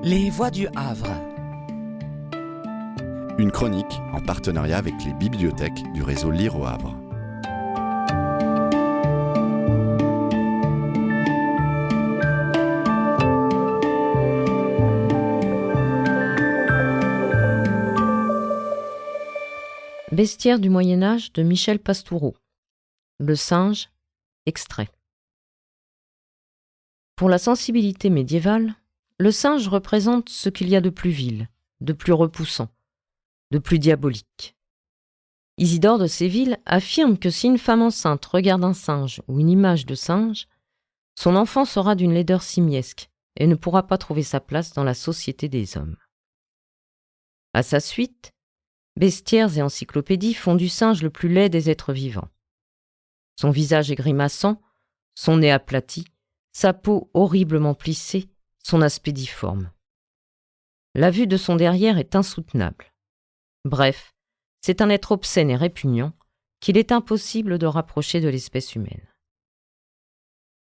Les Voix du Havre. Une chronique en partenariat avec les bibliothèques du réseau Lire au Havre. Bestiaire du Moyen-Âge de Michel Pastoureau. Le singe, extrait. Pour la sensibilité médiévale, le singe représente ce qu'il y a de plus vil, de plus repoussant, de plus diabolique. Isidore de Séville affirme que si une femme enceinte regarde un singe ou une image de singe, son enfant sera d'une laideur simiesque et ne pourra pas trouver sa place dans la société des hommes. À sa suite, bestiaires et encyclopédies font du singe le plus laid des êtres vivants. Son visage est grimaçant, son nez aplati, sa peau horriblement plissée, son aspect difforme. La vue de son derrière est insoutenable. Bref, c'est un être obscène et répugnant qu'il est impossible de rapprocher de l'espèce humaine.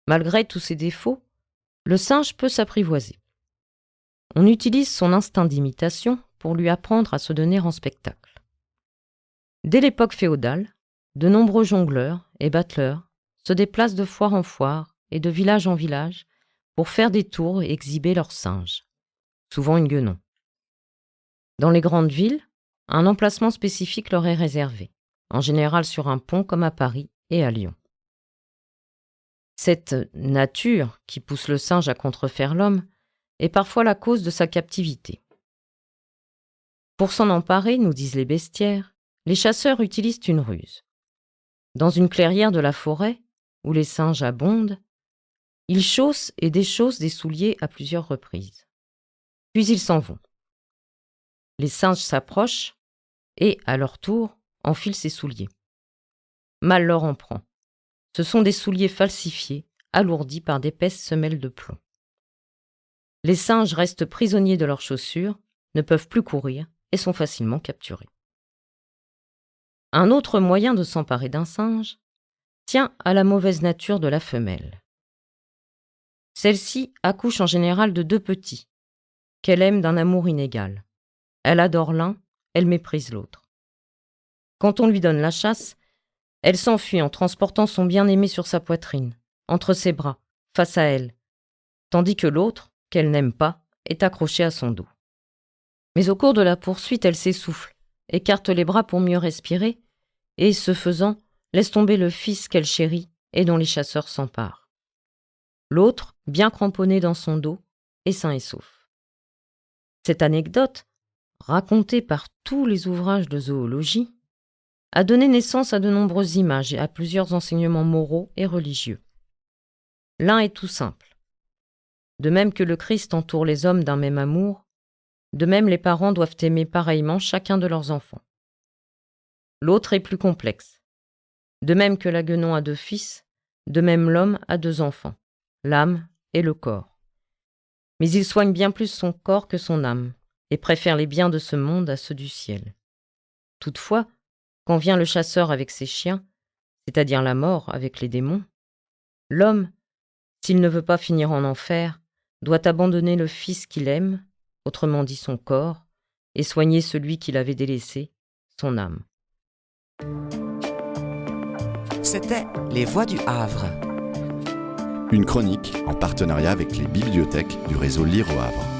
Malgré tous ses défauts, le singe peut s'apprivoiser. On utilise son instinct d'imitation pour lui apprendre à se donner en spectacle. Dès l'époque féodale, de nombreux jongleurs et battleurs se déplacent de foire en foire et de village en village pour faire des tours et exhiber leurs singes, souvent une guenon. Dans les grandes villes, un emplacement spécifique leur est réservé, en général sur un pont comme à Paris et à Lyon. Cette nature qui pousse le singe à contrefaire l'homme est parfois la cause de sa captivité. Pour s'en emparer, nous disent les bestiaires, les chasseurs utilisent une ruse. Dans une clairière de la forêt, où les singes abondent, ils chaussent et déchaussent des souliers à plusieurs reprises. Puis ils s'en vont. Les singes s'approchent et, à leur tour, enfilent ces souliers. Mal leur en prend. Ce sont des souliers falsifiés, alourdis par d'épaisses semelles de plomb. Les singes restent prisonniers de leurs chaussures, ne peuvent plus courir et sont facilement capturés. Un autre moyen de s'emparer d'un singe tient à la mauvaise nature de la femelle. Celle-ci accouche en général de deux petits, qu'elle aime d'un amour inégal. Elle adore l'un, elle méprise l'autre. Quand on lui donne la chasse, elle s'enfuit en transportant son bien-aimé sur sa poitrine, entre ses bras, face à elle, tandis que l'autre, qu'elle n'aime pas, est accroché à son dos. Mais au cours de la poursuite, elle s'essouffle, écarte les bras pour mieux respirer, et, ce faisant, laisse tomber le fils qu'elle chérit et dont les chasseurs s'emparent. L'autre, bien cramponné dans son dos, est sain et sauf. Cette anecdote, racontée par tous les ouvrages de zoologie, a donné naissance à de nombreuses images et à plusieurs enseignements moraux et religieux. L'un est tout simple. De même que le Christ entoure les hommes d'un même amour, de même les parents doivent aimer pareillement chacun de leurs enfants. L'autre est plus complexe. De même que la guenon a deux fils, de même l'homme a deux enfants, l'âme et le corps. Mais il soigne bien plus son corps que son âme, et préfère les biens de ce monde à ceux du ciel. Toutefois, quand vient le chasseur avec ses chiens, c'est-à-dire la mort avec les démons, l'homme, s'il ne veut pas finir en enfer, doit abandonner le fils qu'il aime, autrement dit son corps, et soigner celui qu'il avait délaissé, son âme. C'était Les Voix du Havre. Une chronique en partenariat avec les bibliothèques du réseau Lire au Havre.